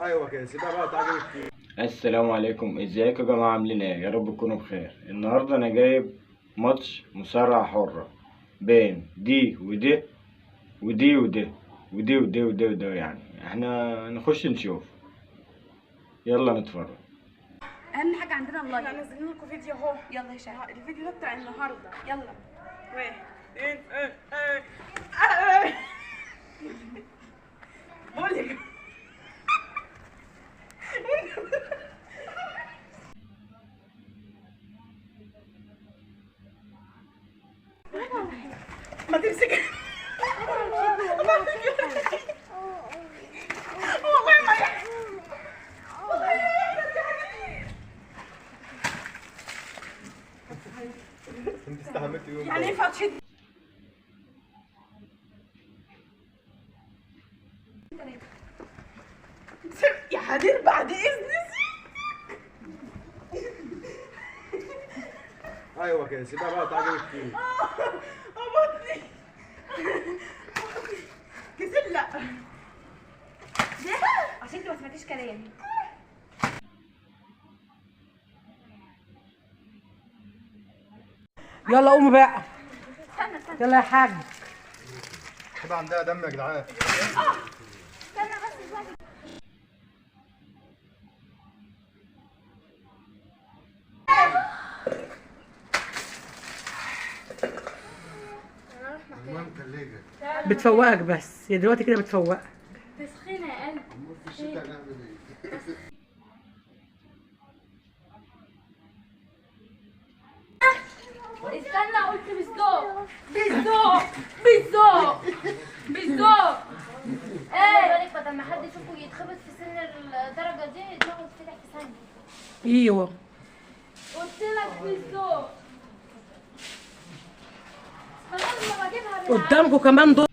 ايوه كده سيبها بقى تعجبك فيه. السلام عليكم، ازيكم يا جماعه؟ عاملين ايه؟ يا رب تكونوا بخير. النهارده انا جايب ماتش مصارعه حره بين دي ودي ودي ودي ودي ودي ودي ودي، يعني احنا نخش نشوف. يلا نتفرج. اهم حاجه عندنا اللايك. احنا نازلين لكم فيديو اهو. يلا يا شباب، الفيديو ده بتاع النهارده. يلا. واحد اتنين بقول لك ما تمسك والله ما انت استحملت يوم يعني ينفع تشد يا حدير بعد اذنك. ايوه كده سيبها بقى تعجبك فيه. بطني كسلة عشان انت ما سمعتيش كلامي. يلا قوموا بقى. استنى استنى يلا يا حاج. هيبقى عندها دم يا جدعان. استنى بس شويه. المهم ثلاجه. بتفوقك بس، هي دلوقتي كده بتفوقك. تسخينه يا قلبي. في الشتاء نعمل ايه؟ استنى، قلت بالذوق بالذوق بالذوق بالذوق. ايه بالك بدل ما حد يشوفه يتخبط في سن الدرجه دي دماغه تفتح في ثانيه. ايوه قلت لك بالذوق. خلاص ما بجيبها بالعافية. قدامكم كمان دور.